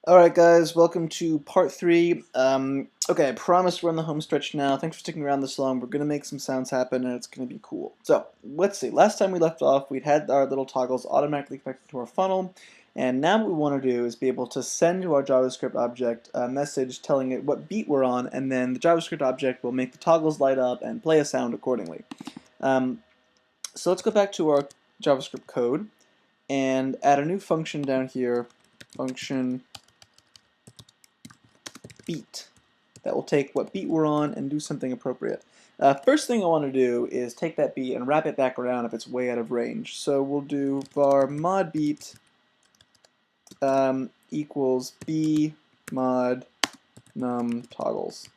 Alright guys, welcome to part 3. Okay, I promise we're on the home stretch now. Thanks for sticking around this long. We're going to make some sounds happen and it's going to be cool. So, let's see. Last time we left off, we'd had our little toggles automatically connected to our funnel. And now what we want to do is be able to send to our JavaScript object a message telling it what beat we're on, and then the JavaScript object will make the toggles light up and play a sound accordingly. So let's go back to our JavaScript code and add a new function down here, function beat, that will take what beat we're on and do something appropriate. First thing I want to do is take that beat and wrap it back around if it's way out of range. So we'll do var mod beat equals b mod num toggles.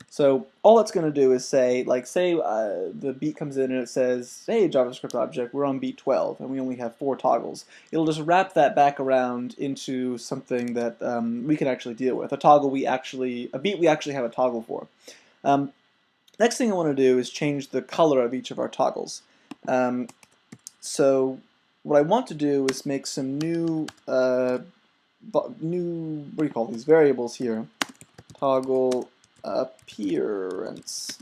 So all it's going to do is say, like, say the beat comes in and it says, hey, JavaScript object, we're on beat 12, and we only have 4 toggles. It'll just wrap that back around into something that we can actually deal with, a beat we actually have a toggle for. Next thing I want to do is change the color of each of our toggles. So what I want to do is make some new, what do you call these, variables here, toggle appearance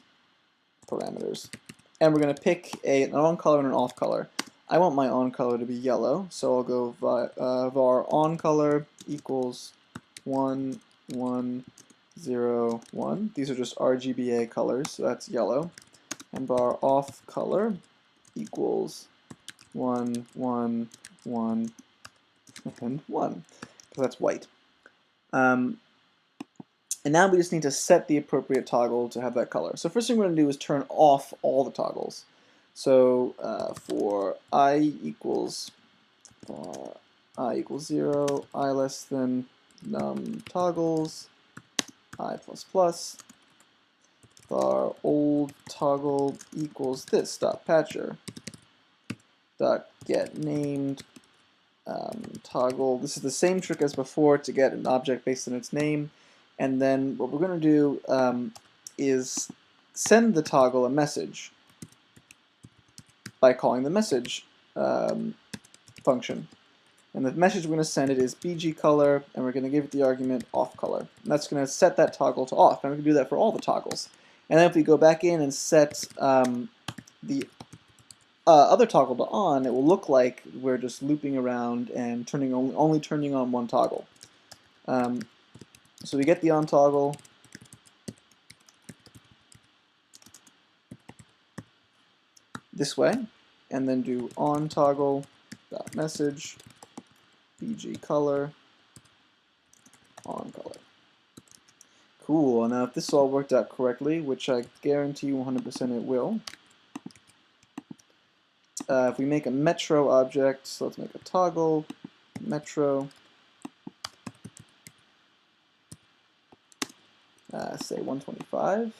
parameters, and we're going to pick an on color and an off color. I want my on color to be yellow, so I'll go var on color equals 1 1 0 1. These are just RGBA colors, so that's yellow. And var off color equals 1 1 1 and 1, because that's white. And now we just need to set the appropriate toggle to have that color. So first thing we're going to do is turn off all the toggles. So for I equals 0, I less than num toggles, I plus plus, var old toggle equals this dot patcher dot get named toggle. This is the same trick as before to get an object based on its name. And then what we're going to do is send the toggle a message by calling the message function. And the message we're going to send it is bg color, and we're going to give it the argument off color. And that's going to set that toggle to off. And we can do that for all the toggles. And then if we go back in and set the other toggle to on, it will look like we're just looping around and only turning on one toggle. So we get the on toggle, this way, and then do on toggle dot message bg color on color. Cool. Now if this all worked out correctly, which I guarantee 100% it will, if we make a metro object, so let's make a toggle metro, say 125,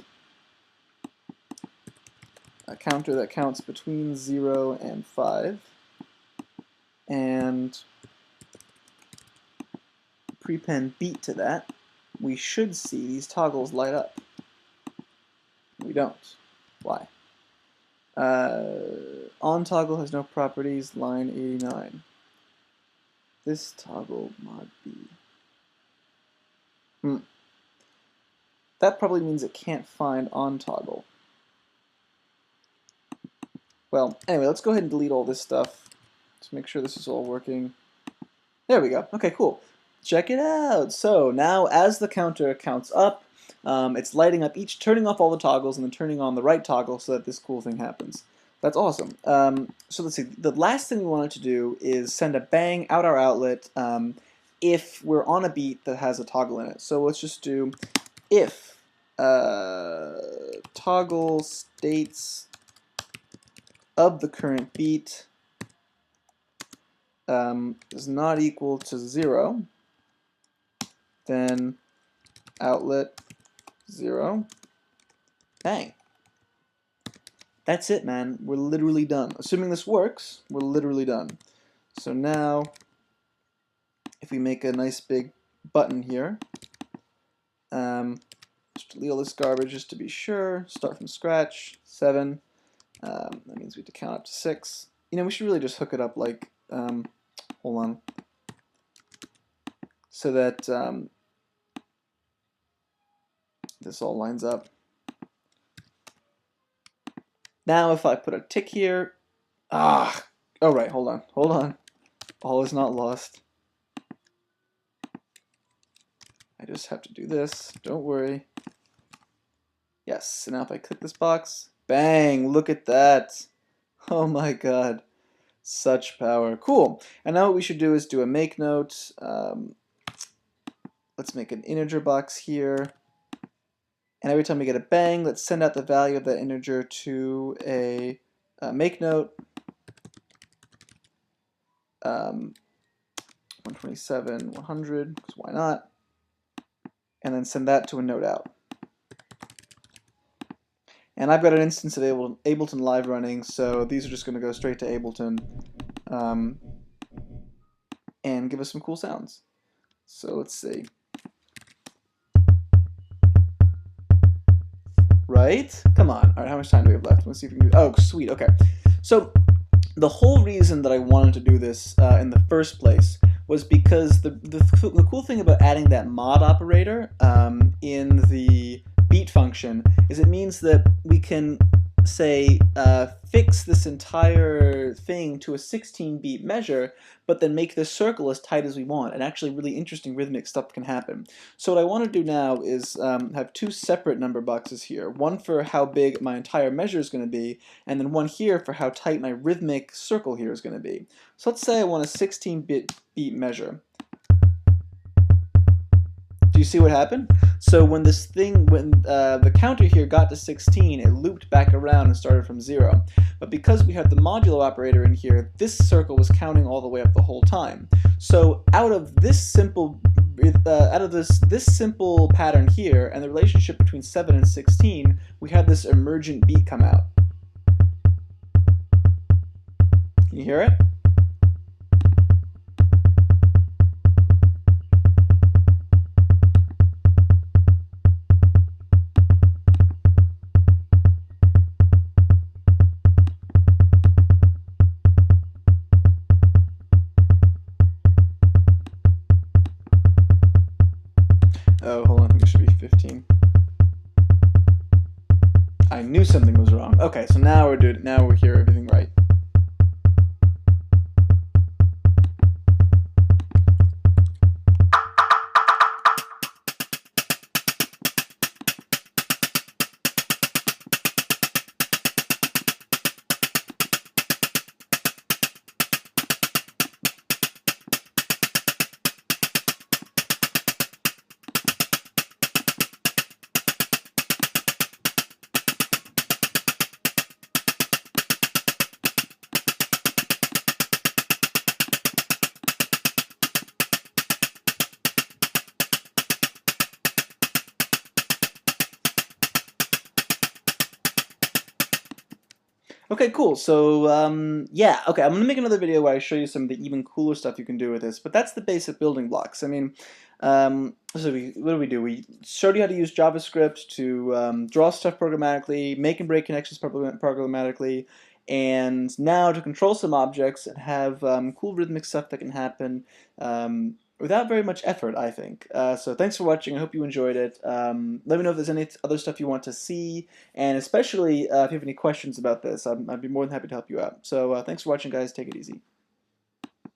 a counter that counts between 0 and 5, and prepend beat to that, we should see these toggles light up. We don't. Why? On toggle has no properties, line 89. This toggle mod B. That probably means it can't find on toggle. Well, anyway, let's go ahead and delete all this stuff to make sure this is all working. There we go. Okay, cool. Check it out. So now as the counter counts up, it's lighting up turning off all the toggles and then turning on the right toggle so that this cool thing happens. That's awesome. So let's see. The last thing we wanted to do is send a bang out our outlet if we're on a beat that has a toggle in it. So let's just do if toggle states of the current beat is not equal to 0, then outlet 0. Bang. That's it, man. We're literally done. Assuming this works, we're literally done. So now, if we make a nice big button here, just delete all this garbage just to be sure. Start from scratch. 7. That means we have to count up to 6. You know, we should really just hook it up like, hold on. so that this all lines up. Now if I put a tick here, oh right, hold on. All is not lost. I just have to do this, don't worry. Yes, and now if I click this box, bang, look at that. Oh my god, such power. Cool, and now what we should do is do a make note. Let's make an integer box here. And every time we get a bang, let's send out the value of that integer to a make note. 127, 100, because why not? And then send that to a note out. And I've got an instance of Ableton Live running, so these are just going to go straight to Ableton and give us some cool sounds. So let's see. Right? Come on. All right, how much time do we have left? Let's see if we can do. Oh, sweet. Okay. So the whole reason that I wanted to do this in the first place was because the cool thing about adding that mod operator in the beat function is it means that we can say fix this entire thing to a 16-beat measure, but then make this circle as tight as we want, and actually really interesting rhythmic stuff can happen. So what I want to do now is have two separate number boxes here, one for how big my entire measure is going to be, and then one here for how tight my rhythmic circle here is going to be. So let's say I want a 16-bit beat measure. Do you see what happened? So when the counter here got to 16, it looped back around and started from 0. But because we had the modulo operator in here, this circle was counting all the way up the whole time. So out of this simple pattern here and the relationship between 7 and 16, we had this emergent beat come out. Can you hear it? Oh, hold on, I think it should be 15. I knew something was wrong. Okay, so now we're doing. Now we hear everything right. Okay, cool. So, yeah, okay, I'm going to make another video where I show you some of the even cooler stuff you can do with this, but that's the basic building blocks. I mean, what do? We showed you how to use JavaScript to draw stuff programmatically, make and break connections programmatically, and now to control some objects and have cool rhythmic stuff that can happen without very much effort, I think. So thanks for watching. I hope you enjoyed it. Let me know if there's any other stuff you want to see, and especially if you have any questions about this. I'd be more than happy to help you out. So thanks for watching, guys. Take it easy.